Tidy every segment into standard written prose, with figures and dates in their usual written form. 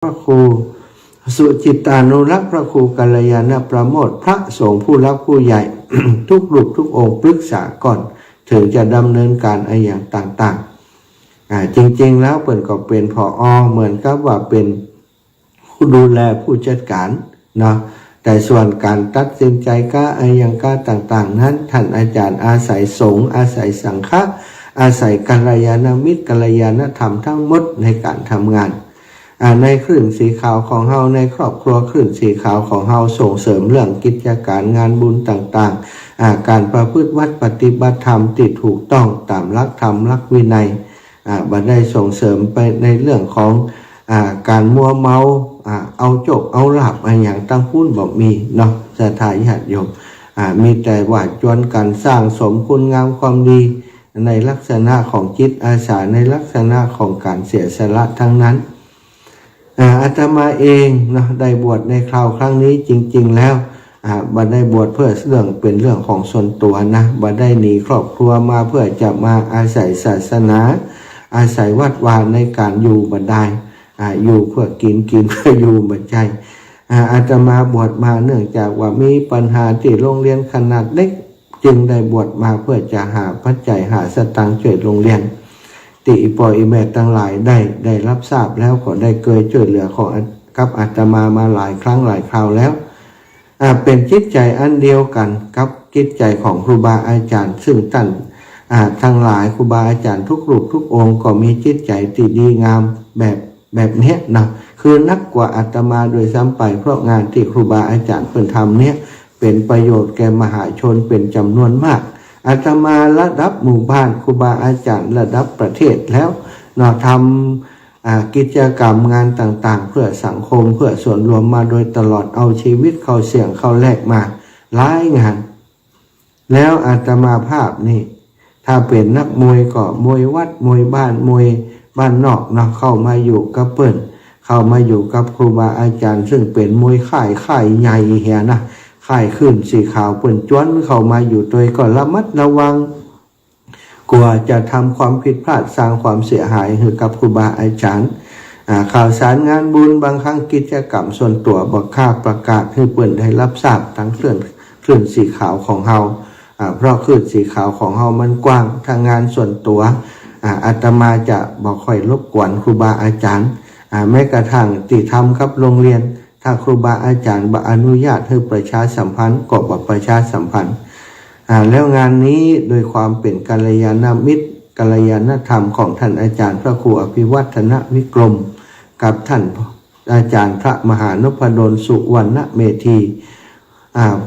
พระครูสุจิตานุรักษ์พระครูกัลยาณประโมทพระสงฆ์ผู้รักผู้ใหญ่ ทุกรูปทุกองค์ปรึกษาก่อนถึงจะดำเนินการอย่างต่างๆจริงๆแล้วเปิ่นก็เป็นผอ.เหมือนกับว่าเป็นผู้ดูแลผู้จัดการเนาะแต่ส่วนการตัดสินใจก็อย่างก็ต่างๆนั้นท่านอาจารย์อาศัยสงฆ์อาศัยสังฆะอาศัยกัลยาณมิตรกัลยาณธรรมทั้งหมดในการทำงานในคลื่นสีขาวของเฮาในครอบครัวคลื่นสีขาวของเฮาส่งเสริมเรื่องกิจการงานบุญต่างๆการประพฤติวัดปฏิบัติธรรมที่ถูกต้องตามหลักธรรมหลักวินัยบ่ได้ส่งเสริมไปในเรื่องของการมัวเมาเอาโจกเอาลาภอย่างตั้งพูนบ่มีเนาะศรัทธาญาติโยมมีแต่ว่าจวนกันสร้างสมคุณงามความดีในลักษณะของจิตอาสาในลักษณะของการเสียสละทั้งนั้นอาตมาเองเนาะได้บวชในคราวครั้งนี้จริงๆแล้วบ่ได้บวชเพื่อเรื่องเป็นเรื่องของส่วนตัวนะบ่ได้หนีครอบครัวมาเพื่อจะมาอาศัยศาสนาอาศัยวัดวาในการอยู่บ่ได้อยู่เพื่อกินเพื่ออยู่บ่ใช่อาตมาบวชมาเนื่องจากว่ามีปัญหาที่โรงเรียนขนาดเล็กจึงได้บวชมาเพื่อจะหาปัจจัยหาสตางค์ช่วยโรงเรียนติปอยแม่ทั้งหลายได้รับทราบแล้วก็ได้เคยช่วยเหลือของกับอาตมาหลายครั้งหลายคราวแล้วเป็นจิตใจอันเดียวกันกับจิตใจของครูบาอาจารย์ซึ่งท่านทั้งหลายครูบาอาจารย์ทุกรูปทุกองค์ก็มีจิตใจที่ดีงามแบบนี้นะคือนักกว่าอาตมาโดยซ้ำไปเพราะงานที่ครูบาอาจารย์เพิ่นทำเนี่ยเป็นประโยชน์แก่มหาชนเป็นจำนวนมากอาตมาระดับหมู่บ้านครูบาอาจารย์ระดับประเทศแล้วเราทำกิจกรรมงานต่างๆเพื่อสังคมเพื่อส่วนรวมมาโดยตลอดเอาชีวิตเข้าเสี่ยงเข้าแลกมาหลายงานแล้วอาตมาภาพนี่ถ้าเป็นนักมวยก็มวยวัดมวยบ้านมวยบ้านนอกเนาะเข้ามาอยู่กับเปิ้นเข้ามาอยู่กับครูบาอาจารย์ซึ่งเป็นมวยค่ายใหญ่เหียนะค่ายขึ้นสีขาวเปิ้นจ้วนเข้ามาอยู่โดยก็ระมัดระวังกลัวจะทำความผิดพลาดสร้างความเสียหายให้กับครูบาอาจารย์ข่าวสารงานบุญบางครั้งกิจกรรมส่วนตัวบอกค่าประกาศให้เปิ้นได้รับทราบทั้งคลื่นสีขาวของเฮาเพราะคลื่นสีขาวของเฮามันกว้างทางงานส่วนตัวอาตมาจะบอกค่อยรบกวนครูบาอาจารย์แม้กระทั่งที่ทำครับโรงเรียนถ้าครูบาอาจารย์บ่อนุญาตให้ประชาสัมพันธ์ก็บ่ประชาสัมพันธ์แล้วงานนี้โดยความเป็นกัลยาณมิตรกัลยาณธรรมของท่านอาจารย์พระครูอภิวัฒนวิกรมกับท่านอาจารย์พระมหานพดลสุวรรณเมธี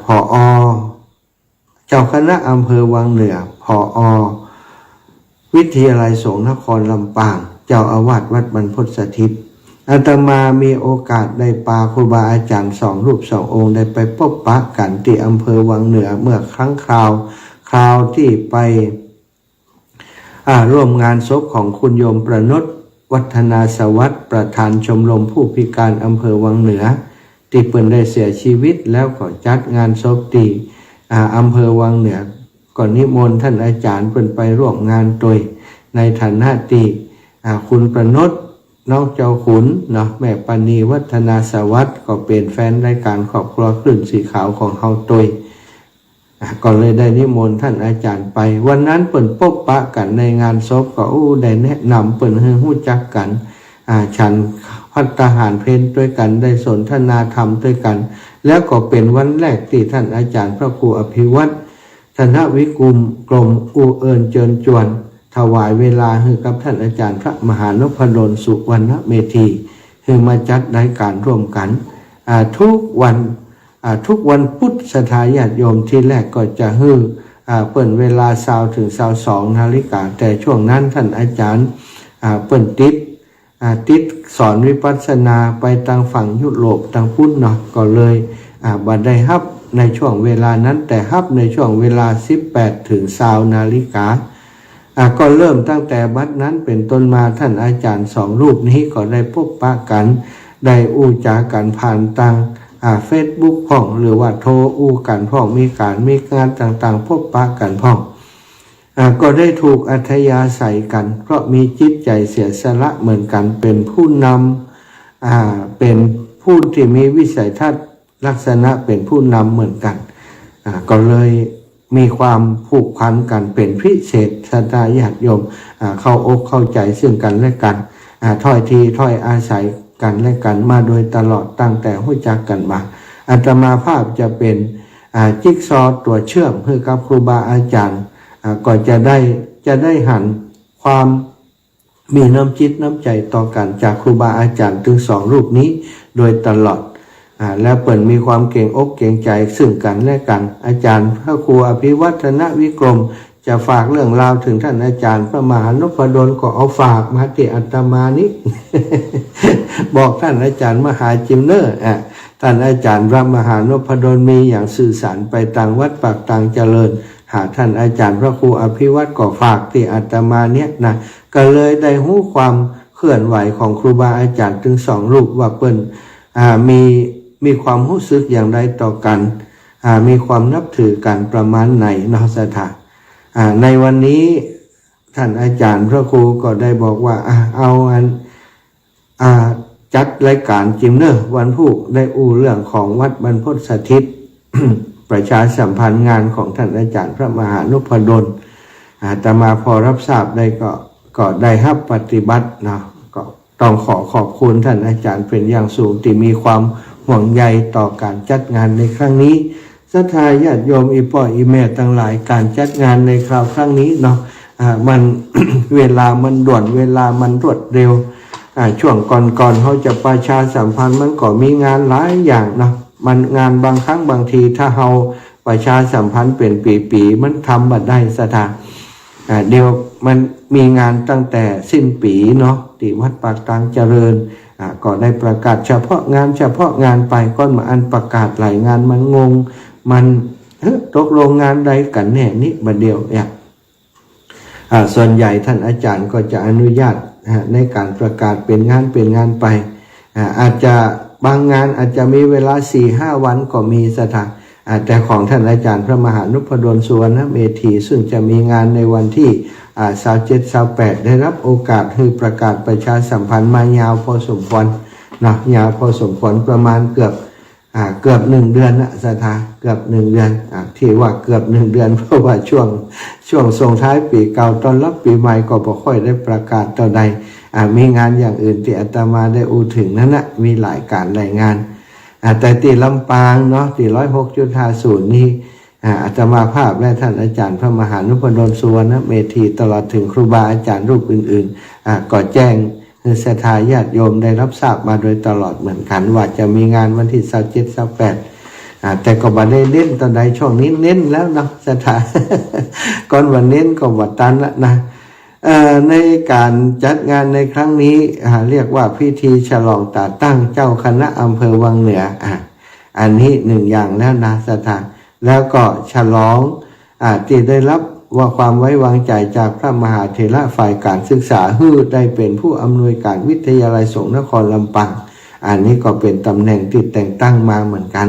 ผอ.เจ้าคณะอำเภอวังเหนือผอ.วิทยาลัยสงฆ์นครลำปางเจ้าอาวาสวัดบรรพตสถิตอาตมามีโอกาสได้ปาครูบาอาจารย์2 รูป 2 องค์ได้ไปพบปะกันที่อำเภอวังเหนือเมื่อครั้งคราวที่ไปร่วมงานศพของคุณโยมประนตวัฒนาสวัสดิ์ประธานชมรมผู้พิการอำเภอวังเหนือที่เพิ่นได้เสียชีวิตแล้วก็จัดงานศพที่อำเภอวังเหนือก่อนนิมนต์ท่านอาจารย์เพิ่นไปร่วมงานโดยในฐานะที่คุณประนตน้องเจ้าขุนเนาะแม่ปณีวัฒนาสวัสดิ์ก็เป็นแฟนรายการครอบครัวคลื่นสีขาวของเฮาตัวยก็เลยได้นิมนต์ท่านอาจารย์ไปวันนั้นเปิ่นพบปะกันในงานศพก็ได้แนะนำเปิ่นให้รู้จักกันฉันภัตตาหารเพลด้วยกันได้สนทนาธรรมด้วยกันแล้วก็เป็นวันแรกที่ท่านอาจารย์พระครูอภิวัฒนวิกรมกรมอูเอิญเจิญจวนถวายเวลาให้กับท่านอาจารย์พระมหานพดลสุวรรณเมธีให้มาจัดรายการร่วมกันทุกวันพุธศรัทธาญาติโยมที่แรกก็จะเปิดเวลา20 ถึง 22 นาฬิกาแต่ช่วงนั้นท่านอาจารย์เปิดติดสอนวิปัสสนาไปทางฝั่งยุโรปทางพุทธเนาะก็เลยบัดได้ฮับในช่วงเวลานั้นแต่ฮับในช่วงเวลา18 ถึง 20 นาฬิกาก็เริ่มตั้งแต่บัดนั้นเป็นต้นมาท่านอาจารย์2 รูปนี้ก็ได้พบปะกันได้อู้จากันผ่านทางFacebook พ่องหรือว่าโทรอู้กันพ่องมีงานต่างๆพบปะกันพ่องก็ได้ถูกอัธยาศัยกันเพราะมีจิตใจเสียสละเหมือนกันเป็นผู้นำ เป็นผู้ที่มีวิสัยทัศน์ลักษณะเป็นผู้นำเหมือนกันก็เลยมีความผูกพันกันเป็นพิเศษศรัทธาญาติโยมเข้าอกเข้าใจซึ่งกันและกันถ้อยทีถ้อยอาศัยกันและกันมาโดยตลอดตั้งแต่รู้จักกันมาอาตมาภาพจะเป็นจิ๊กซอว์ตัวเชื่อมให้กับครูบาอาจารย์ก็จะได้หันความมีน้ำจิตน้ำใจต่อกันจากครูบาอาจารย์ถึงสองรูปนี้โดยตลอดและเปิ่นมีความเก่งอกเก่งใจซึ่งกันและกันอาจารย์พระครูอภิวัฒนวิกรมจะฝากเรื่องราวถึงท่านอาจารย์พระมหานพดลก็เอาฝากมาที่อาตมานี้ บอกท่านอาจารย์มหาจิมเนอร์ท่านอาจารย์พระมหานพดลมีอย่างสื่อสารไปต่างวัดปากต่างเจริญหาท่านอาจารย์พระครูอภิวัตก็ฝากที่อาตมาเนี่ยนะก็เลยได้รู้ความเคลื่อนไหวของครูบาอาจารย์ถึงสองรูปว่าเปิ้นมีความรู้สึกอย่างไรต่อกันมีความนับถือกันประมาณไหนเนาะสถาในวันนี้ท่านอาจารย์พระครูก็ได้บอกว่าเอาจัดรายการจิมเนอร์วันพุธได้เรื่องของวัดบรรพตสถิต ประชาสัมพันธ์งานของท่านอาจารย์พระมหานพดลแต่มาพอรับทราบได้ก็ได้รับปฏิบัติเนาะก็ต้องขอบคุณท่านอาจารย์เป็นอย่างสูงที่มีความห่วงใยต่อการจัดงานในครั้งนี้ศรัทธาญาติโยมอีพ่ออีแม่ทั้งหลายการจัดงานในคราวครั้งนี้เนาะมัน เวลามันด่วนเวลามันรวดเร็วช่วงก่อนเขาจะประชาสัมพันธ์มันก็มีงานหลายอย่างเนาะมันงานบางครั้งบางทีถ้าเราประชาสัมพันธ์เป็นปีๆมันทำบัดได้สถานเดี๋ยวมันมีงานตั้งแต่สิ้นปีเนาะที่วัดปากต่างเจริญก็ได้ประกาศเฉพาะงานไปก้อนมาอันประกาศหลายงานมันงงมันตกลงงานใดกันแน่นี่บัดเดียวส่วนใหญ่ท่านอาจารย์ก็จะอนุญาตในการประกาศเป็นงานไปอาจจะบางงานอาจจะมีเวลา 4-5 วันก็มีสถานแต่ของท่านอาจารย์พระมหานพดลสุวรรณเมธีซึ่งจะมีงานในวันที่27-28ได้รับโอกาสให้ประกาศประชาสัมพันธ์มายาวพอสมควรนะยาวพอสมควรประมาณเกือบ1 เดือนนะสถานเกือบ1 เดือนที่ว่าเกือบ1 เดือนเพราะว่าช่วงส่งท้ายปีเก่าต้อนรับปีใหม่ก็บ่ค่อยได้ประกาศต่อใดมีงานอย่างอื่นที่อาตมาได้ถึงนั้นนะมีหลายการหลายงานแต่ที่ลำปางเนาะที่106.50นี่อาตมาภาพและท่านอาจารย์พระมหานพดลสุวรรณเมธีตลอดถึงครูบาอาจารย์รูปอื่นๆก็แจ้งศรัทธาญาติโยมได้รับทราบมาโดยตลอดเหมือนกันว่าจะมีงานวันที่27-28แต่ก็บ่ได้เน้นตอนใดช่วงนี้เน้นแล้วนะศรัทธา ก่อนวันเน้นก็บ่ตันละนะในการจัดงานในครั้งนี้เรียกว่าพิธีฉลองตาตั้งเจ้าคณะอำเภอวังเหนืออันนี้1อย่างแล้วนะศรัทธาแล้วก็ฉลองที่ได้รับว่าความไว้วางใจจากพระมหาเถระฝ่ายการศึกษาฮือได้เป็นผู้อำนวยการวิทยาลัยสงฆ์นครลำปางอันนี้ก็เป็นตำแหน่งที่แต่งตั้งมาเหมือนกัน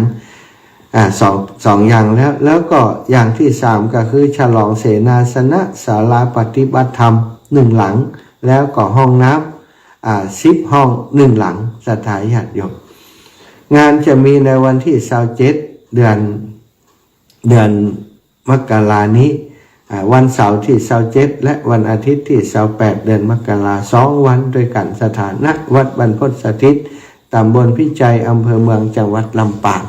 สองอย่างแล้วก็อย่างที่3ก็คือฉลองเสนาสนะศาลาปฏิบัติธรรม1 หลังแล้วก็ห้องน้ำ10 ห้อง1 หลังศรัทธาญาติโยมงานจะมีในวันที่27เดือนมกรานี้วันเสาร์ที่27และวันอาทิตย์ที่28เดือนมกรา2 วันด้วยกันสถานะวัดบรรพตสถิตตำบลพิจัยอำเภอเมืองจังหวัดลำปาง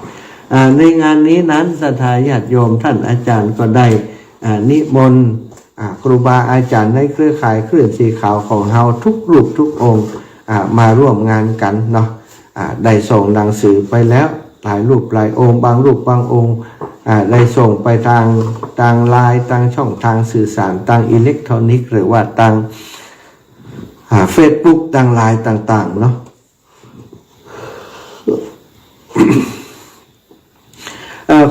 ในงานนี้นั้นศรัทธาญาติโยมท่านอาจารย์ก็ได้นิมนต์ครูบาอาจารย์ในเครือข่ายคลื่นสีขาวของเฮาทุกรูปทุกองค์มาร่วมงานกันเนาะได้ส่งหนังสือไปแล้วหลายรูปหลายองค์บางรูปบางองค์ได้ส่งไปทางไลน์ทางช่องทางสื่อสารทางอิเล็กทรอนิกส์หรือว่าทางเฟซบุ๊กทางไลน์ต่างๆเนาะ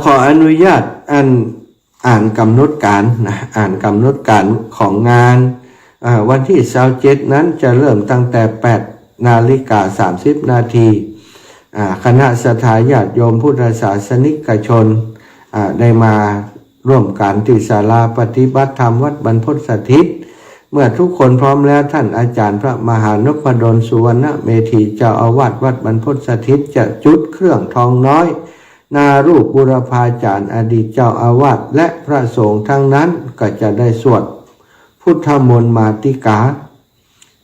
ขออนุญาตอ่านกำหนดการนะอ่านกำหนดการของงานวันที่27นั้นจะเริ่มตั้งแต่8:30 นาทีคณะศรัทธาญาติโยมพุทธศาสนิกชนได้มาร่วมกันที่ศาลาปฏิบัติธรรมวัดบรรพตสถิต เมื่อทุกคนพร้อมแล้วท่านอาจารย์พระมหานพดลสุวรรณเมธีเจ้าอาวาสวัดบรรพตสถิตจะจุดเครื่องทองน้อยนารูปบุรพาจารย์อดีตเจ้าอาวาสและพระสงฆ์ทั้งนั้นก็จะได้สวดพุทธมนต์มาติกา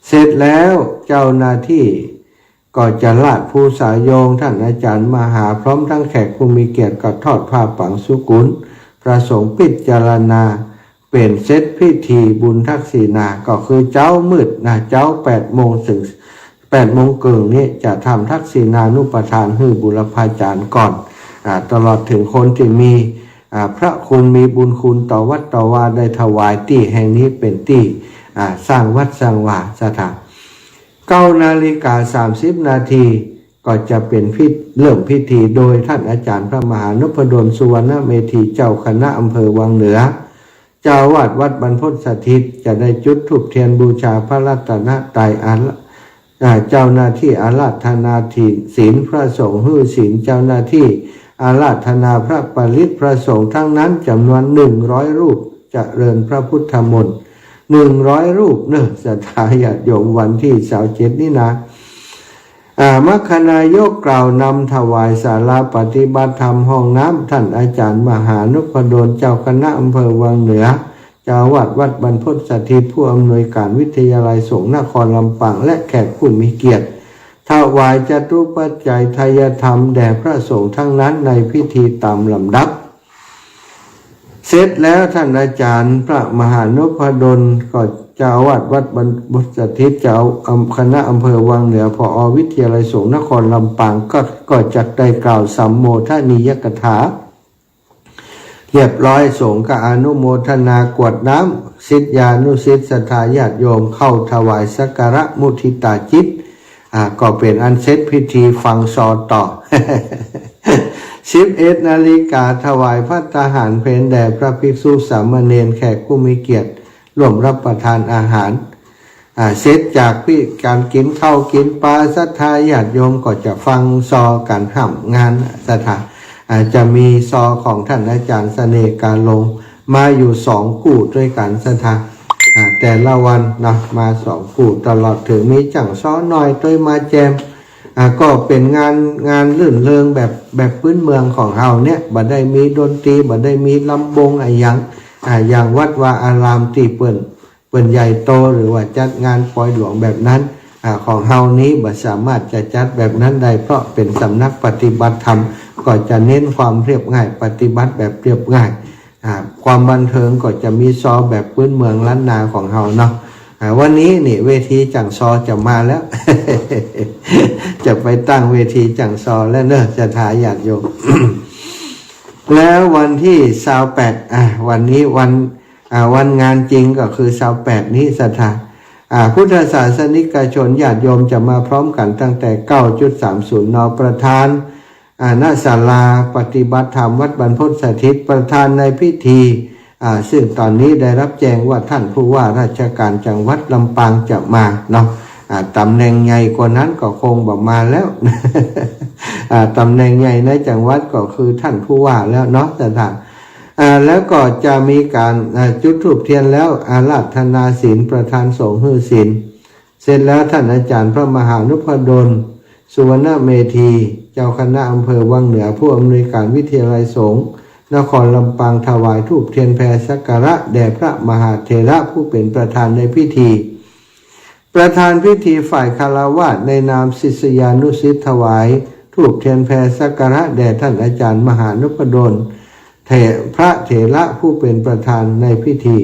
เสร็จแล้วเจ้าหน้าที่ก็จะลาดภูษาโยงท่านอาจารย์มหาพร้อมทั้งแขกผู้มีเกียรติก็ทอดผ้าปังสุกุลพระสงฆ์พิจารณาเป็นเซตพิธีบุญทักษิณาก็คือเจ้ามืดนะเจ้า8 โมงถึง8 โมงครึ่งนี้จะทำทักษิณานุปทานให้บุรพาจารย์ก่อนตลอดถึงคนที่มีพระคุณมีบุญคุณต่อวัดต่อวาได้ถวายที่แห่งนี้เป็นที่สร้างวัดสร้างวาสถาน9:30 น.ก็จะเป็นเริ่มพิธีโดยท่านอาจารย์พระมหานพดลสุวรรณเมธีเจ้าคณะอำเภอวังเหนือเจ้าวาดวัดบรรพตสถิตจะได้จุดธูปเทียนบูชาพระรัตนตรัยเจ้าหน้าที่อาราธนาศีลพระสงฆ์หื้อศีลเจ้าหน้าที่อาราธนาพระปริตรพระสงฆ์ทั้งนั้นจำนวน100 รูปจะเริญพระพุทธมนต์100 รูปศรัทธาญาติโยมวันที่27นี้นะมัคคณายกกล่าวนำถวายศาลาปฏิบัติธรรมห้องน้ำท่านอาจารย์มหานพดลเจ้าคณะอำเภอวังเหนือเจ้าอาวาสวัดบรรพตสถิตผู้อำนวยการวิทยาลัยสงฆ์นครลำปางและแขกผู้มีเกียรติถวายจตุปัจจัยทายธรรมแด่พระสงฆ์ทั้งนั้นในพิธีตามลำดับเสร็จแล้วท่านอาจารย์พระมหานพดลก็เจ้าอาวาสวัดบรรพตสถิตเจ้าคณะอำเภอวังเหนือผอ.วิทยาลัยสงฆ์นครลำปางก็จัดได้กล่าวสัมโมทนียกถาเรียบร้อยสงฆ์ก็อนุโมทนากรวดน้ำศิษยานุศิษย์ศรัทธาญาติโยมเข้าถวายสักการะมุทิตาจิตก็เป็นอันเสร็จพิธีฟังสอต่อ 11 นาฬิกาถวายภัตตาหารเพลแด่พระภิกษุสามเณรแขกผู้มีเกียรติร่วมรับประทานอาหารเสร็จจากการกินข้าวกินปลาศรัทธาญาติโยมก็จะฟังซอการห่ำงานศรัทธาจะมีซอของท่านอาจารย์เสน่ห์การลงมาอยู่2 คู่ด้วยกันศรัทธาแต่ละวันนะมา2 คู่ตลอดถึงมีจังซ้อหน่อยด้วยมาแจมก็เป็นงานลื่นเริงแบบพื้นเมืองของเราเนี่ยบ่ได้มีดนตรีบ่ได้มีลำวงอย่างวัดวาอารามที่เปิ้นใหญ่โตหรือว่าจัดงานปล่อยหลวงแบบนั้นของเฮานี้บ่สามารถจะจัดแบบนั้นได้เพราะเป็นสำนักปฏิบัติธรรมก็จะเน้นความเรียบง่ายปฏิบัติแบบเรียบง่ายความบันเทิงก็จะมีซอแบบพื้นเมืองล้านนาของเฮาเนาะวันนี้นี่เวทีจังซอจะมาแล้ว จะไปตั้งเวทีจังซอแล้วเนอะจะทายาทโยม แล้ววันที่28วันนี้วันงานจริงก็คือ28นี้ศรัทธาพุทธศาสนิกชนญาติโยมจะมาพร้อมกันตั้งแต่ 9:30 น.ประธานณศาลาปฏิบัติธรรมวัดบรรพตสถิตประธานในพิธีซึ่งตอนนี้ได้รับแจ้งว่าท่านผู้ว่าราชการจังหวัดลำปางจะมาเนาะตำแหน่งใหญ่กว่านั้นก็คงบอกมาแล้ว ตำแหน่งใหญ่ในจังหวัดก็คือท่านผู้ว่าแล้วเนาะแต่ท่านแล้วก็จะมีการจุดธูปเทียนแล้วอาราธนาศีลประธานสงฆ์หื้อศีลเสร็จแล้วท่านอาจารย์พระมหานพดลสุวรรณเมธีเจ้าคณะอำเภอวังเหนือผู้อำนวยการวิทยาลัยสงฆ์นครลำปางถวายธูปเทียนแผ่สักการะแด่พระมหาเถระผู้เป็นประธานในพิธีประธานพิธีฝ่ายคฤหัสถ์ในนามศิษยานุศิษย์ถวายธูปเทียนแผ่สักการะแด่ท่านอาจารย์มหานพดลพระเถระผู้เป็นประธานในพิธี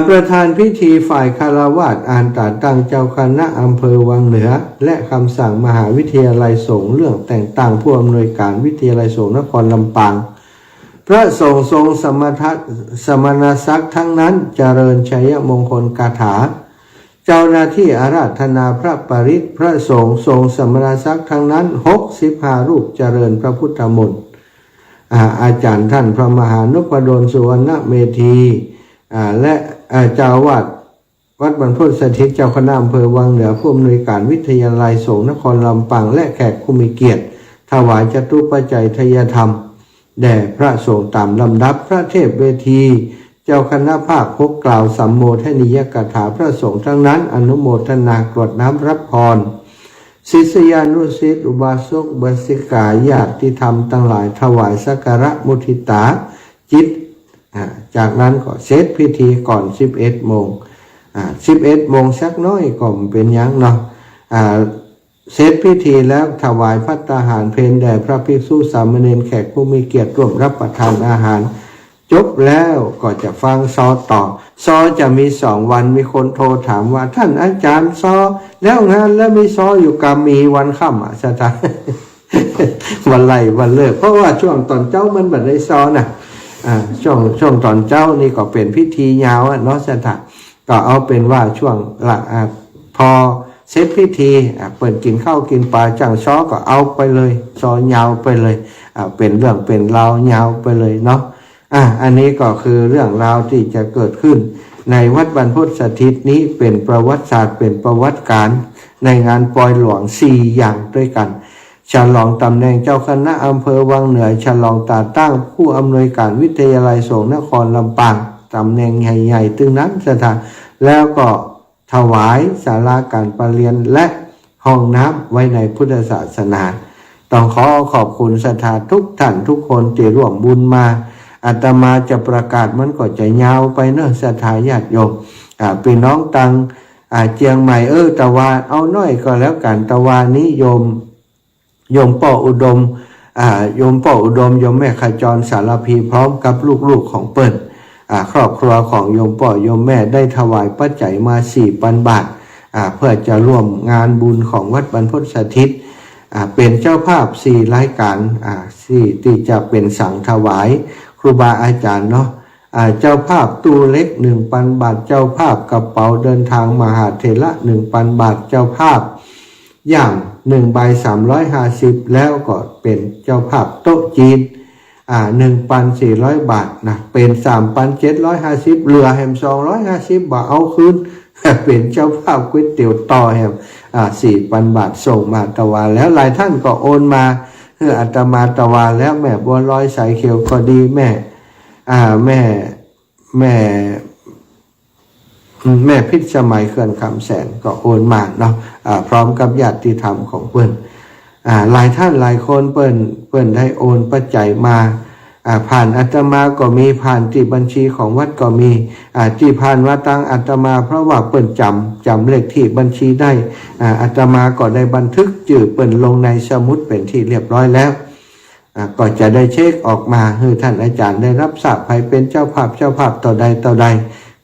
ประธานพิธีฝ่ายคฤหัสถ์อ่านตราตั้งเจ้าคณะอำเภอวังเหนือและคำสั่งมหาวิทยาลัยสงฆ์เรื่องแต่งตั้งผู้อำนวยการวิทยาลัยสงฆ์นครลำปางพระสงฆ์ทรงสมณศักดิ์ทั้งนั้นเจริญชัยมงคลคาถาเจ้าหน้าที่อาราธนาพระปริตรพระสงฆ์ทรงสมณศักดิ์ทั้งนั้น65 รูปเจริญพระพุทธมนต์อาจารย์ท่านพระมหานพดลสุวรรณเมธีและเจ้าอาวาสวัดบรรพตสถิตเจ้าคณะอำเภอวังเหนือผู้อำนวยการวิทยาลัยสงฆ์นครลำปางและแขกผู้มีเกียรติถวายจตุปัจจัยทายธรรมแด่พระสงฆ์ตามลำดับพระเทพเวที เจ้าคณะภาคพกกล่าวสัมโมทนียกถาพระสงฆ์ทั้งนั้นอนุโมทนากรวดน้ำรับพรศิษยานุศิษย์อุบาสกอุบาสิกาญาติธรรมทั้งหลายถวายสักการะมุทิตาจิตจากนั้นก็เสร็จพิธีก่อน11 โมง11 โมงสักน้อยก็เป็นยังเนาะเสร็จพิธีแล้วถวายภัตตาหารเพลแด่พระภิกษุสามเณรแขกผู้มีเกียรติร่วมรับประทานอาหารจบแล้วก็จะฟังซอต่อซอจะมี2 วันมีคนโทรถามว่าท่านอาจารย์ซอแล้วงานแล้วมีซออยู่กรรมมีวันค่ำสถาน วันไหลวันเลิกเพราะว่าช่วงตอนเจ้ามันแบบได้ซอน่ะช่วงตอนเจ้านี่ก็เป็นพิธียาวเนาะสถานก็เอาเป็นว่าช่วงหลักพอเสร็จพิธีเปิดกินข้าวกินปลาจังซอก็เอาไปเลยซอยาวไปเลยเป็นเรื่องเป็นราวยาวไปเลยเนาะอันนี้ก็คือเรื่องราวที่จะเกิดขึ้นในวัดบรรพตสถิตนี้เป็นประวัติศาสตร์เป็นประวัติการในงานปล่อยหลวง4 อย่างด้วยกันฉลองตำแหน่งเจ้าคณะอำเภอวังเหนือฉลองตาตั้งผู้อำนวยการวิทยาลัยสงฆ์นครลำปางตำแหน่งใหญ่ๆตึงนั้นสถานแล้วก็ถวายศาลาการประเรียนและห้องน้ำไว้ในพุทธศาสนาต้องขอขอบคุณศรัทธาทุกท่านทุกคนที่ร่วมบุญมาอาตมาจะประกาศมันก็จะยาวไปเนอะศรัทธาญาติโยมพี่น้องตังเจียงใหม่ตะวาเอาน้อยก็แล้วกันตะวานี้โยมป่ออุดมโยมป่ออุดมโยมแม่ขจรสารพีพร้อมกับลูกๆของเปิ้ลครอบครัวของโยมป่อโยมแม่ได้ถวายปัจจัยมา 4,000 บาทเพื่อจะร่วมงานบุญของวัดบรรพตสถิตเป็นเจ้าภาพ4 รายการที่จะเป็นสังถวายครูบาอาจารย์เนาะเจ้าภาพตู้เล็ก 1,000 บาทเจ้าภาพกระเป๋าเดินทางมหาเถระ 1,000 บาทเจ้าภาพย่าง1 ใบ 350แล้วก็เป็นเจ้าภาพโต๊ะจีน1,400 บาทนะเป็น 3,750เหลือแฮม250 บาทเอาคืนเป็นเจ้าภาพก๋วยเตี๋ยวต่อแฮม4,000 บาทส่งมาตะวันแล้วหลายท่านก็โอนมาอาตมาตะวันแล้วแม่บัวลอยสายเขียวก็ดีแม่พิษสมัยเขื่อนคำแสนก็โอนมาเนาะพร้อมกับญาติธรรมของเปิ้นหลายท่านหลายคนเปิ้นได้โอนปัจจัยมาผ่านอาตมาก็มีผ่านที่บัญชีของวัดก็มีที่ผ่านว่าตั้งอาตมาเพราะว่าเปิ้นจำเลขที่บัญชีได้อาตมาก็ได้บันทึกชื่อเปิ้นลงในสมุดเป็นที่เรียบร้อยแล้วก็จะได้เช็คออกมาให้ท่านอาจารย์ได้รับทราบใครเป็นเจ้าภาพต่อใด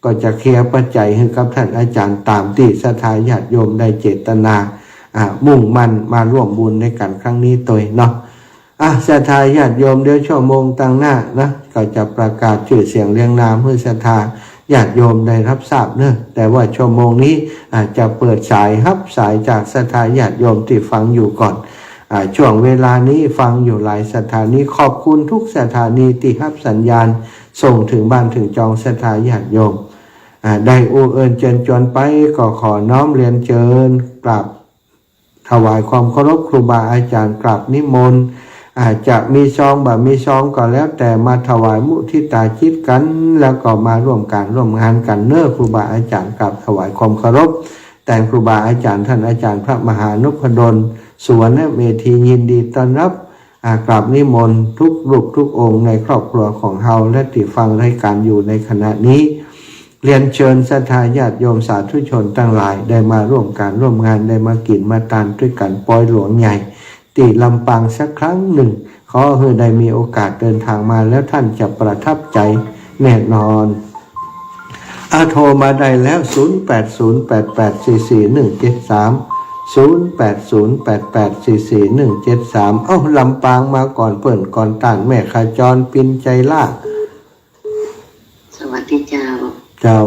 ก็จะเคลียร์ปัจจัยให้กับท่านอาจารย์ตามที่ศรัทธาญาติโยมได้เจตนามุ่งมั่นมาร่วมบุญในกันครั้งนี้ตัวเนาะศรัทธาญาติโยมเดี๋ยวชั่วโมงตั้งหน้านะก็จะประกาศชื่อเสียงเรียงนามเพื่อศรัทธาญาติโยมได้รับทราบเนอะแต่ว่าชั่วโมงนี้อาจจะเปิดสายรับสายจากศรัทธาญาติโยมที่ฟังอยู่ก่อนช่วงเวลานี้ฟังอยู่หลายสถานีขอบคุณทุกสถานีที่รับสัญญาณส่งถึงบ้านถึงจองศรัทธาญาติโยมได้อูเอิญเจิญจวนไปก็ขอน้อมเรียนเชิญกราบถวายความเคารพครูบาอาจารย์กราบนิมนต์จะมีซองแบบมีซองก็แล้วแต่มาถวายมุทิตาจิตกันแล้วก็มาร่วมงานกันเน้อครูบาอาจารย์กราบถวายความเคารพแต่ครูบาอาจารย์ท่านอาจารย์พระมหานพดลสุวรรณเมธียินดีต้อนรับกราบนิมนต์ทุกรูปทุกองค์ในครอบครัวของเฮาและที่ฟังรายการอยู่ในขณะนี้เรียนเชิญศรัทธาญาติโยมสาธุชนทั้งหลายได้มาร่วมงานได้มากินมาทานด้วยกันปล่อยหลวงใหญ่ที่ลำปางสักครั้งหนึ่งขอให้ได้มีโอกาสเดินทางมาแล้วท่านจะประทับใจแน่นอนโทรมาได้แล้ว 0808844173 ลำปางมาก่อนเปิ่นก่อนต่างแม่ขจรปินใจล่าสวัสดีเจ้า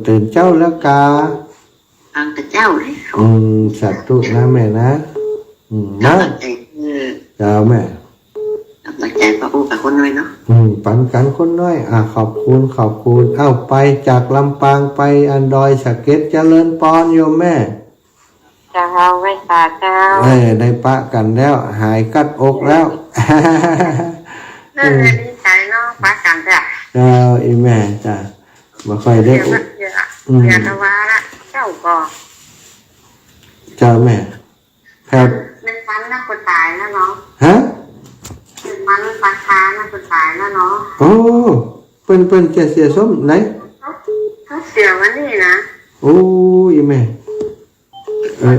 ตื่นเจ้าแล้วกาฟังกับเจ้าเลยสัตว์ตุนะแม่นะนะเจ้าแม่ปัจจัยพระโอกับคนน้อยเนาะปันกันคนน้อยขอบคุณไปจากลำปางไปอันดอยสะเก็ดเจริญปอนโยมแม่เจ้าไม่ตาเจ้าได้ปะกันแล้วหายกัดอกแล้วดีใจเนาะปะกันจ้ะอีแม่จ้ะ มาค่อยได้ เดี๋ยวเดี๋ยวจะว่าละเจ้าก็ เจ้าแม่แพทย์ เป็นฟันนะคนตายนะเนาะ ฮะ เป็นฟันปลาคานะคนตายนะเนาะ โอ้เปิ้นจะเสียส้มไหน เขาเสียวันนี้นะ โอ้ยแม่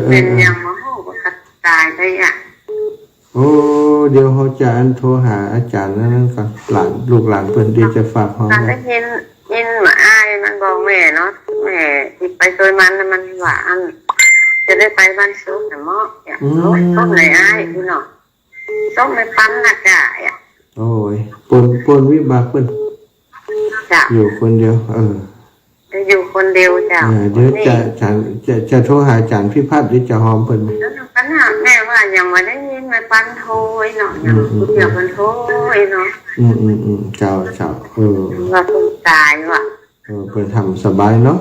เป็นยังมะโหกระตายไปอ่ะ โอ้เดี๋ยวเขาจะโทรหาอาจารย์นั่นก่อนหลานลูกหลานเพิ่นที่จะฝากห้อง ตอนได้ยินหมาอ้ายมันบอกแม่เนาะแม่ที่ไปเคยมันมันหวานจะได้ไปบ้านซุกแต่หม้อเนี่ยส้มไหนอ้ายพี่เนาะส้มในปั้นนะจ่ายอ่ะ โอ้ยปนวิบากเพิ่น จ้ะ อยู่คนเดียวจะอยู่คนเดียวจ้ะ เดี๋ยวจะโทรหาอาจารย์พี่พัฒน์หรือจะหอมเพิ่นไหม แล้วกันน่ะแม่ว่ายังมาได้ยินมาปั้นโทยเนาะยังเดี๋ยวมันโทยเนาะ เจ้าว่าคนตายว่ะ เพิ่นทำสบายเนาะ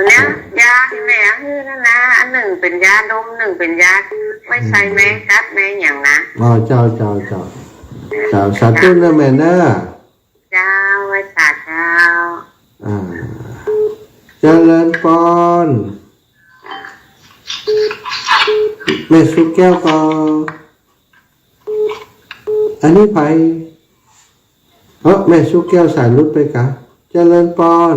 เนี่ยยาที่แม่คือนั่นนะอันหนึ่งเป็นยาดมหนึ่งเป็นยาไม่ใส่แม่กัดแม่อย่างนะ อ๋อเจ้าสาธุนะแม่เด้อ เจ้าไว้สาเจ้า เจริญพรแม่สุกแก้วก็อันนี้ไผแม่สุกแก้วสายรุดไปกะเจริญพร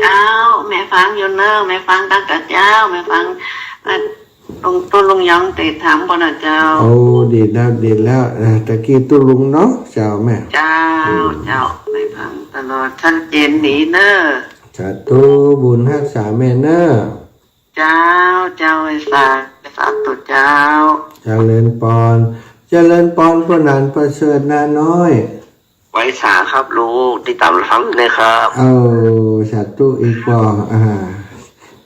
เจ้าแม่ฟังอยู่เนอแม่ฟังตั้งแต่เจ้าแม่ฟังลงยองติดถามบ่นะเจ้า โอ้ดีแล้วตะกี้ตุลุงเนาะเจ้าแม่ เจ้าแม่ฟังตลอดชัดเจนดีเนอ สาธุบุญรักษาแม่เนอ เจ้าไอ้สาธุเจ้า เจริญพรผู้นั้นประเสริฐนาน้อย ไว้สาครับลูกที่ตามฟังเลยครับ สาธุอีก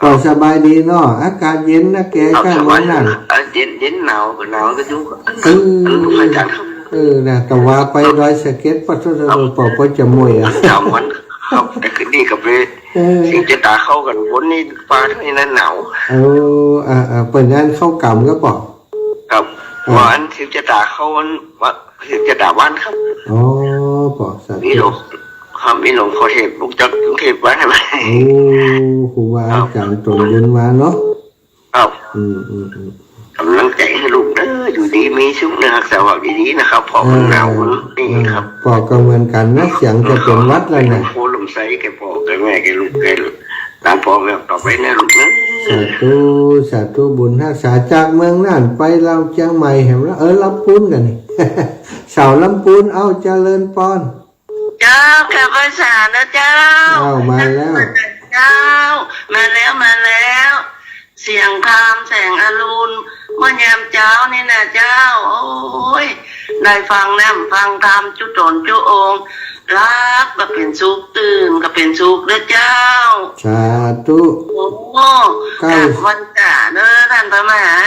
ก็สบายดีเนาะอากาศเย็นนะแกใกล้วันนั้น เย็นหนาวก็ยุกพระจันทร์ครับ นะแต่ว่าไปดอยสะเก็ดปัสสาวะปอก็จะมวยอ่ะ หนาววันครับแต่คืนนี้กับสิ่งจะตาเข้ากันวนนี่ฟ้าที่นั่นหนาวเปิดงานเข้ากรรมก็บอก ครับวันสิ่งจะตาเข้าวันสิ่งจะตาวันครับบอกสาธุ มีหลวงครับมีหลวงพ่อเทพลูกจักกรุงเทพไว้ให้ไหมครูว่าอาจารย์ตรงบุญมาเนาะครับกำลังใจให้ลูกเด้ออยู่ดีมีสุขนะครับสวัสดีนะครับพอคนหนาวนี่ครับพอก็เหมือนกันนะเสียงจะเป็นวัดแล้วนะโคลมใสแกพ่อแกแม่แกลูกแกหลานพ่อแบบต่อไปนะลูกนะสาธุบุญรักษาจากเมืองน่านไปเราเชียงใหม่เห็นแล้วลำพูนกันนี่ สาวลำพูนเอาเจริญพรเจ้าข้าพเจ้านะเจ้ามาแล้วเจ้ามาแล้วเสียงธรรมแสงอรุณเมื่อยามเจ้านี่นะเจ้าโอ้ยได้ฟังแนมฟังธรรมจุตนจุองค์รักก็เป็นสุขตื่นก็เป็นสุขเด้อเจ้าสาธุโอ้วันจ่าเด้อท่านพระมหา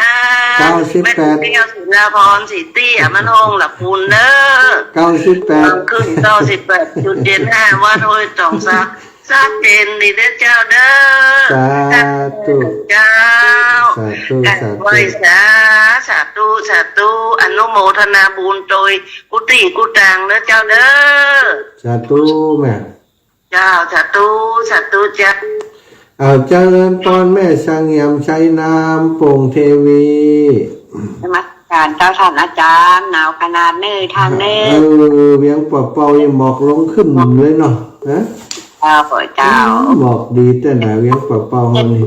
98เตี้ยสุนทรพรสิเตี้ยมันหงหลับปูนเด้อ98ขึ้น98.75ว่าโดยจ่องซักเจนดีเด้อเจ้าเด้อสาธุเจ้าไว้สาธุอนุโมทนาบุญโดยกุฏิกุฏางเด้อเจ้าเด้อสาธุแม่เจ้าสาธุจ้าเจริญพรแม่สังยมชัยนามโป่งเทวีนมัสการเจ้าท่านอาจารย์หนาวขนาดนี้ทางนี้เวียงปะเปายังหมอกลงขึ้นเลยเนาะนะเจ้าบอกดีแต่หนาเวียงปะเปามันนี่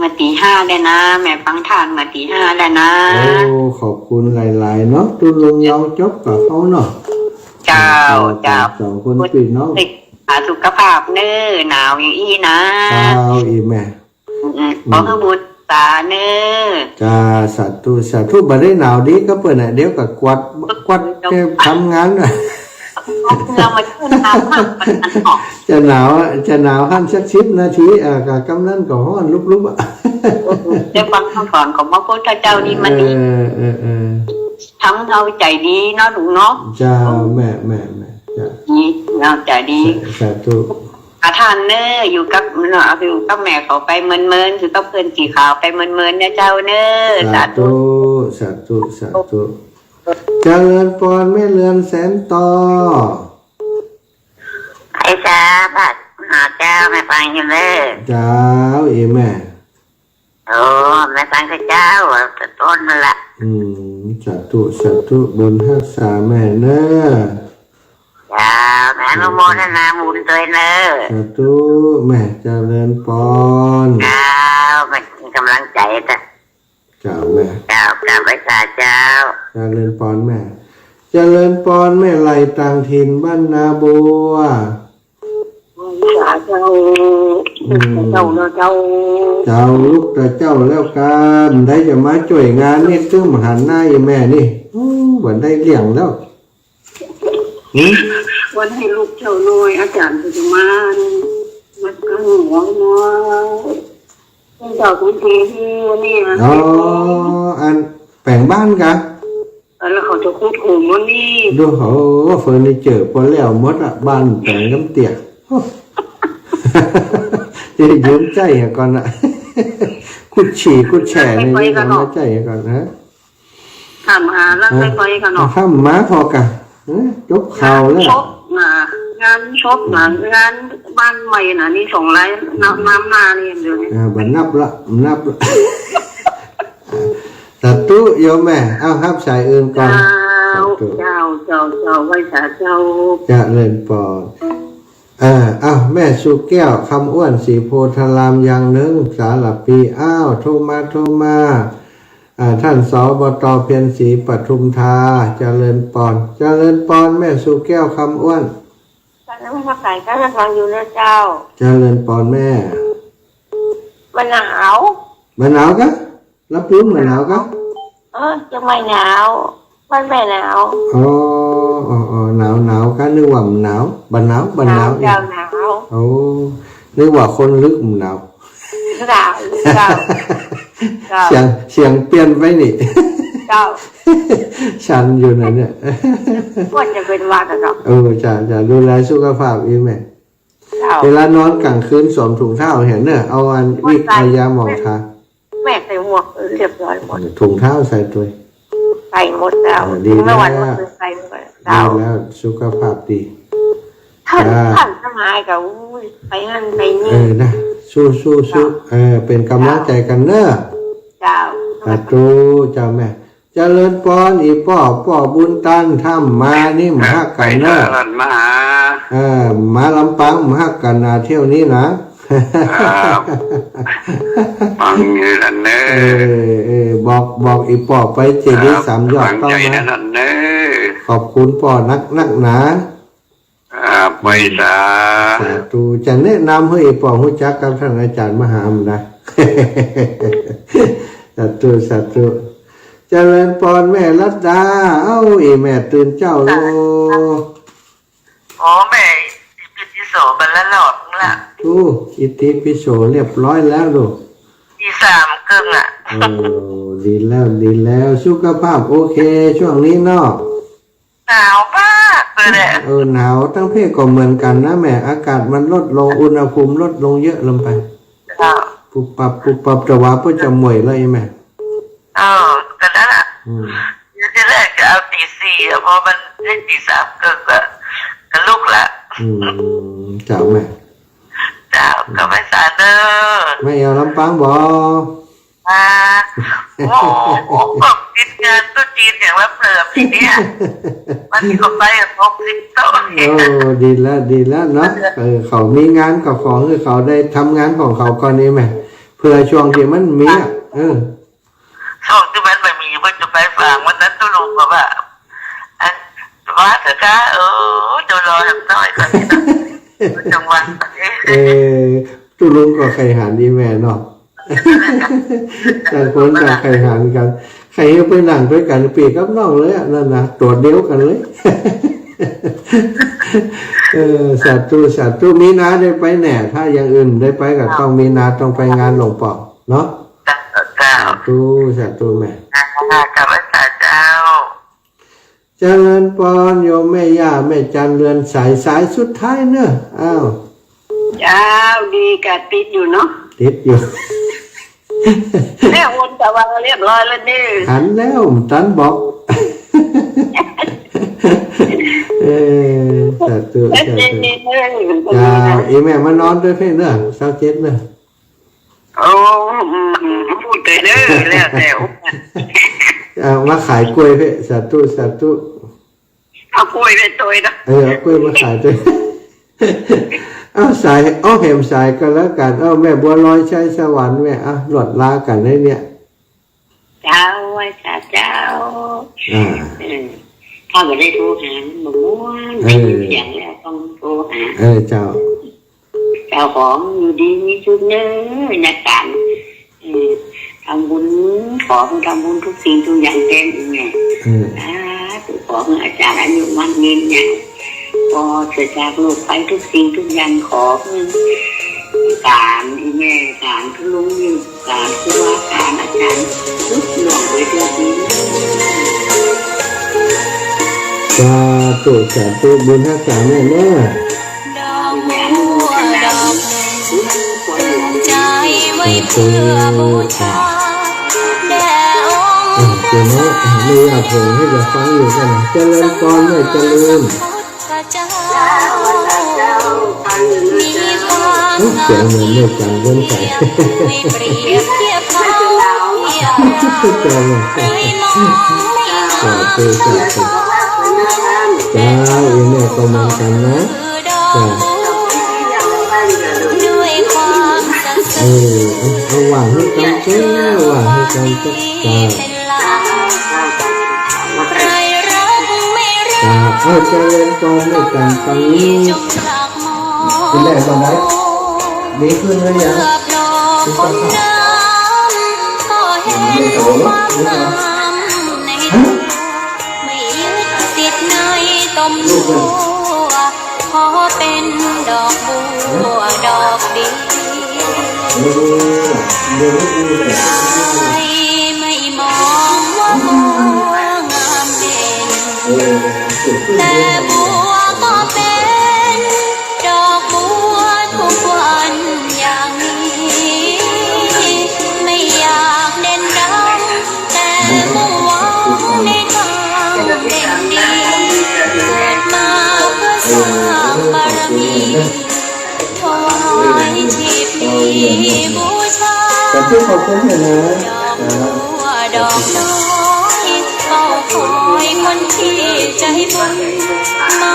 มาตี 5เลยนะแม่ฟังทานมาตี 5แล้วนะขอบคุณหลายๆเนาะตุลุงยองจบกับเขาเนาะเจ้าสองคนปีน้องสุขภาพเนื้อหนาวอย่างอี้นะอีแม่ขอคือบุญตาเนื้อจ้าสาธุบัดได้หนาวดีก็เปิดน่ะเดี๋ยวก็กวาดทำงานน่ะเรามาขึ้นน้ำมากจะหนาวขั้นสัก10 นาทีกับกำนันก็ฮ้อนลุบๆได้ฟังคำสอนของพระพุทธเจ้านี่มันดีทั้งเราใจดีเนาะลุงเนาะจ้าแม่จ้าเราใจดีสาธุอาทานเน้ออยู่กับแม่เขาไปเมินคือกับเพื่อนสีขาวไปเมินเนี่ยเจ้าเน้อสาธุเจริญพรแม่เรือนแสนต่อ อ้จ้าบัดหาเจ้าไม่ฟังอยู่เลย เจ้าอีแม่ โอ้ไม่ฟังกับเจ้าแต่ต้นนั่นแหละ สาธุสาธุบนรักษาแม่เนอะ เจ้าแม่นุโมทนาบุญตัวเนอะ สาธุแม่เจริญพร เจ้าเป็นกำลังใจแต่ เจ้าแม่ เจ้ากลับไปสาเจ้า เจริญพรแม่เจริญพรแม่ไหลต่างถิ่นบ้านนาบัว สาเจ้าเจ้าเจ้า เจ้าลูกแต่เจ้าแล้วกันได้จะมาช่วยงานนี่ซึ่งมหันหน้าอีแม่นี่วันได้เลี้ยงแล้ว วันให้ลูกเจ้าน้อยอาจารย์จะมาก็หัวน้อยเจ้าคุณทีนี่นะ อ๋ออันแปลงบ้านกัน แล้วเขาจะคูดหูมันนี่ ดูโหเฟอร์นิเจอร์พอแล้วหมดอ่ะบ้านแปลงน้ำเตี้ยจะยืมใจก่อนอ่ะคุดฉี่คุดแฉ่ในนี้ทำใจก่อนนะ ถามหาแล้วไปกันเนาะ ข้ามม้าพอกันยกเข่าแล้ว ชบงานชบงานบ้านใหม่น่ะนี่ส่งไรน้ำนานี่เดี๋ยวนี้ บันนับละแต่ตู้โยมแม่เอาครับสายอื่นก่อน เจ้าไว้สาเจ้า จะเล่นปอดแม่สุแก้วคำอ้วนสีโพธารามอย่างหนึ่งสารปีโทรมาท่านสบต.เพียรศรีปทุมธาเจริญปอนแม่สุแก้วคำอ้วน ตอนนั้นพระไก่ก็จะฟังอยู่นะเจ้า เจริญปอนแม่ มันหนาว กะรับรู้มันหนาวกะ จะไม่หนาวมันไม่หนาว อ๋อหนาวกะนึกว่าหนาวบันหนาว เจ้าหนาว โอ้นึกว่าคนลึกหนาว เจ้า เสียงเปลี่ยนไปนี่ เจ้า ฉันอยู่ไหนเนี่ย ว่าจะเป็นวัดหรอ จะดูแลสุขภาพอีแม่เวลานอนกลางคืนสวมถุงเท้าเห็นเนี่ยเอาอันวิกพยาหมองทา แม่ใส่หมวกเรียบร้อยหมด ถุงเท้าใส่ตัว ใส่หมดแล้วไม่วันมันใส่หมด ดีแล้วสุขภาพดี ท่านสมัยกับไปนั่นไปนี่ นะสู้เป็นกำลังใจกันเนอะ เจ้า สาธุเจ้าแม่เจริญพรอีป่อบุญตันทำมานี่มหักกันเนอะมาลำปางมหักกันนาเที่ยวนี้นะ ฟังอยู่นั่นเนอะ บอกอีป่อไปเจดีย์สามยอดต้องนะ นั่นเนอะ ขอบคุณป่อนักหนา ไปสา สาธุจะแนะนำให้อีป่อรู้จักกับท่านอาจารย์มหามนะ สาธุเจริญพรแม่รัตดาอีแม่ตื่นเจ้าโล แม่ที่โสบันละหลอดละ อิติปิโสเรียบร้อยแล้วลูก ที่3ครึ่งอ่ะ ดีแล้วสุขภาพโอเคช่วงนี้เนาะ หนาวมากเลยแหละ หนาวตั้งเพศก็เหมือนกันนะแม่อากาศมันลดลงอุณหภูมิลดลงเยอะลงไปปุบปับจะว่าเพื่อจะหมวยเลยแม่ ก็นั่นแหละทีแรกจะเอาตี 4พอมันได้ตี 3ครึ่งก็ลุกละเจ้าแม่ เจ้าก็ไม่สาเนอ ไม่เอาลำปางบอโอ้โหแบบกินงานก็จีนอย่างละเปลือกทีเนี้ยมันก็ไป60 โต๊ะดีแล้วเนาะเขามีงานกับของคือเขาได้ทำงานของเขาก่อนนี้แม่เพื่อช่วงที่มันมีช่วงที่มันไม่มีมันจะไปฟังวันนั้นตุลุงบอกว่าว่าเถอะค่ะจะรอทำน้อยก่อนนะจังหวะตุลุงก็ใครหารดีแม่เนาะต่างคนต่างใครหารกันใครไปนั่งด้วยกันปีกับน้องเลยนั่นนะตัวเดียวกันเลยสาธุมีนาได้ไปแน่ถ้าอย่างอื่นได้ไปกับต้องมีนาต้องไปงานหลวงปู่เนาะสาธุแม่กับพระเจ้าเจริญพรโยมแม่ย่าแม่จันเรือนสายสุดท้ายเนอะเจ้าดีกับติดอยู่เนาะติดอยู่เนี่ยวนแต่ว่าเรียบร้อยแล้วนี่หันแล้วตันบอก เออสาธุสาธุจ้าอีแม่มานอนด้วยเพ่เนอะ27เนอะ โอ้พูดแต่เด้อแล้วแต่ มาขายกล้วยเพ่สาธุสาธุ เอากล้วยไปตัวนะ เอากล้วยมาขายด้วย เอาสายเอาแหมสายกันแล้วกันเอาแม่บัวลอยใช้สวรรค์แม่หลอดลากันได้เนี่ย เจ้าไว้ค่ะเจ้าถ้าไม่ได้โทรหาหนูไม่ยินเสียงแล้วต้องโทรหาเจ้าของอยู่ดีมีชุดเนื้อนักการทำบุญของทำบุญทุกสิ่งทุกอย่างเต็มไงตัวของอาจารย์อายุมันเงินเนี่ยพอเกิดจากโลกไปทุกสิ่งทุกอย่างขอการแม่การทุลุงยิ่งการครูว่าการอาจารย์ทุกหน่วยด้วยตัวนี้สาธุสาธุบุญทักษะแม่เนอะดอกบัวดอกใจไว้เพื่อบูชาแด่องค์พระสัมมาสัมพุทธให้จะฟังอยู่กันเจริญพรไม่เจริญมีความเสียงเหมือนไม่จังเว้นใจไม่เปรียบเทียบเขาอย่างไม่มองไม่หาจ้าอีแม่ก็เหมือนกันนะจ้าด้วยความสัตย์ซื่อเอาหวังให้กันเจ้าหวังให้กันเจ้าใครรักไม่รักเอาเจริญพรไม่กันฟังนี้คุณแม่ตอนไหนดีขึ้นหรือยังคนน้ำก็เห็นความงามในไม่ยึดติดในต้มหัวขอเป็นดอกบัวดอกดีไม่มองว่าบัวงามเด่นแต่บัวก็เป็นดอกบัวทุกวันอย่างนี้ไม่อยากเด่นดังแต่มุ่งหวังในทางเด่นดีเกิดมาเพื่อสร้างบารมีถวายชีพนี้บูชาขอบคุณนะดอกบัวดอกน้อยเฝ้าคอยคนที่ใจบุญมา